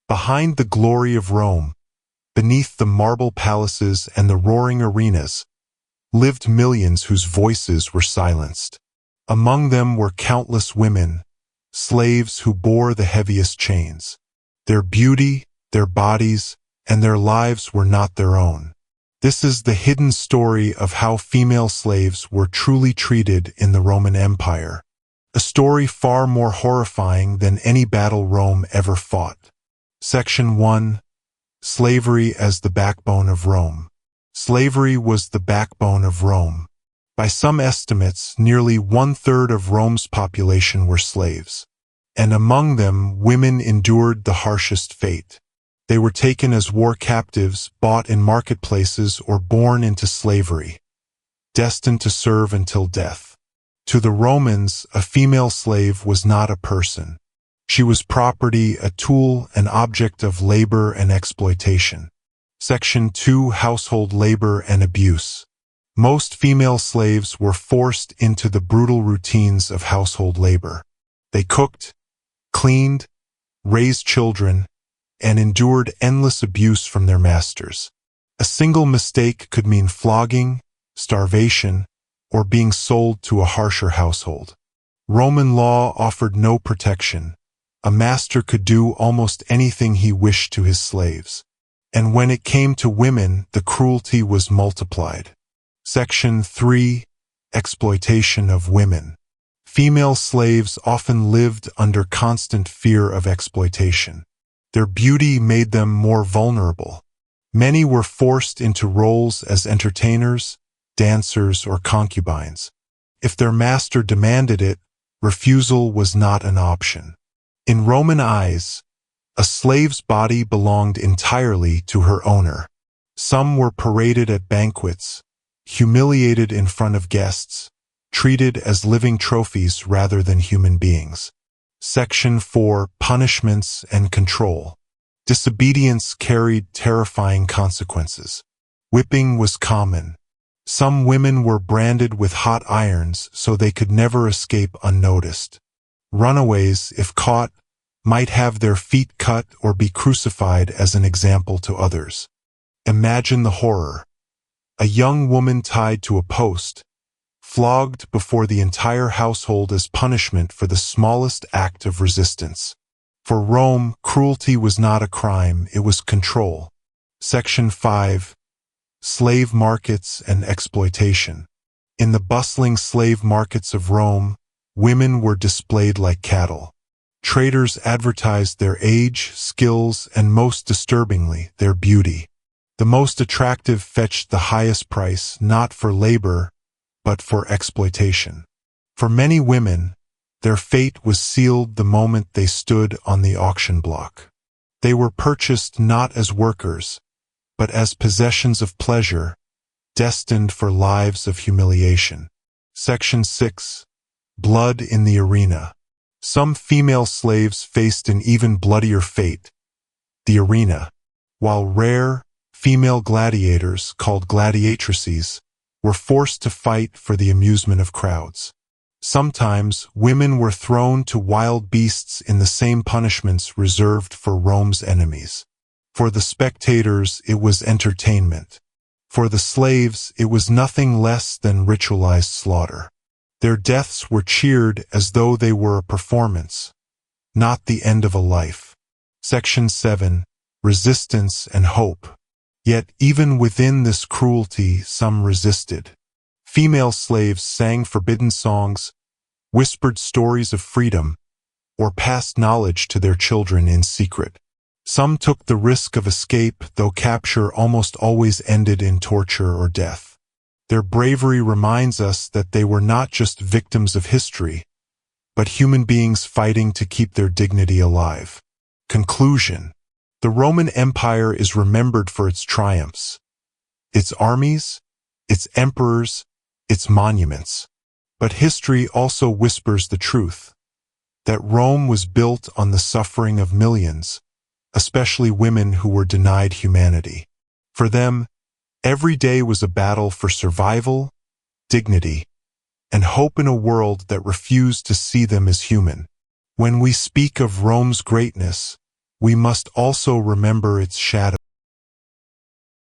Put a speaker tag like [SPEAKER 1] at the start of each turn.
[SPEAKER 1] Behind the glory of Rome, beneath the marble palaces and the roaring arenas, lived millions whose voices were silenced. Among them were countless women, slaves who bore the heaviest chains. Their beauty, their bodies, and their lives were not their own. This is the hidden story of how female slaves were truly treated in the Roman Empire. A story far more horrifying than any battle Rome ever fought. Section 1. Slavery as the backbone of Rome. Slavery was the backbone of Rome. By some estimates, nearly 1/3 of Rome's population were slaves. And among them, women endured the harshest fate. They were taken as war captives, bought in marketplaces, or born into slavery, destined to serve until death. To the Romans, a female slave was not a person. She was property, a tool, an object of labor and exploitation. Section 2. Household labor and abuse. Most female slaves were forced into the brutal routines of household labor. They cooked, cleaned, raised children, and endured endless abuse from their masters. A single mistake could mean flogging, starvation, or being sold to a harsher household. Roman law offered no protection. A master could do almost anything he wished to his slaves. And when it came to women, the cruelty was multiplied. Section 3. Exploitation of women. Female slaves often lived under constant fear of exploitation. Their beauty made them more vulnerable. Many were forced into roles as entertainers, dancers, or concubines. If their master demanded it, refusal was not an option. In Roman eyes, a slave's body belonged entirely to her owner. Some were paraded at banquets, humiliated in front of guests, treated as living trophies rather than human beings. Section 4. Punishments and control. Disobedience carried terrifying consequences. Whipping was common. Some women were branded with hot irons so they could never escape unnoticed. Runaways, if caught, might have their feet cut or be crucified as an example to others. Imagine the horror. A young woman tied to a post, flogged before the entire household as punishment for the smallest act of resistance. For Rome, cruelty was not a crime, it was control. Section 5. Slave markets and exploitation. In the bustling slave markets of Rome, women were displayed like cattle. Traders advertised their age, skills, and most disturbingly, their beauty. The most attractive fetched the highest price, not for labor, but for exploitation. For many women, their fate was sealed the moment they stood on the auction block. They were purchased not as workers, but as possessions of pleasure, destined for lives of humiliation. Section 6. Blood in the arena. Some female slaves faced an even bloodier fate, the arena. While rare, female gladiators, called gladiatrices, were forced to fight for the amusement of crowds. Sometimes, women were thrown to wild beasts in the same punishments reserved for Rome's enemies. For the spectators, it was entertainment. For the slaves, it was nothing less than ritualized slaughter. Their deaths were cheered as though they were a performance, not the end of a life. Section 7. Resistance and hope. Yet even within this cruelty, some resisted. Female slaves sang forbidden songs, whispered stories of freedom, or passed knowledge to their children in secret. Some took the risk of escape, though capture almost always ended in torture or death. Their bravery reminds us that they were not just victims of history, but human beings fighting to keep their dignity alive. Conclusion. The Roman Empire is remembered for its triumphs, its armies, its emperors, its monuments. But history also whispers the truth, that Rome was built on the suffering of millions, especially women who were denied humanity. For them, every day was a battle for survival, dignity, and hope in a world that refused to see them as human. When we speak of Rome's greatness, we must also remember its shadow.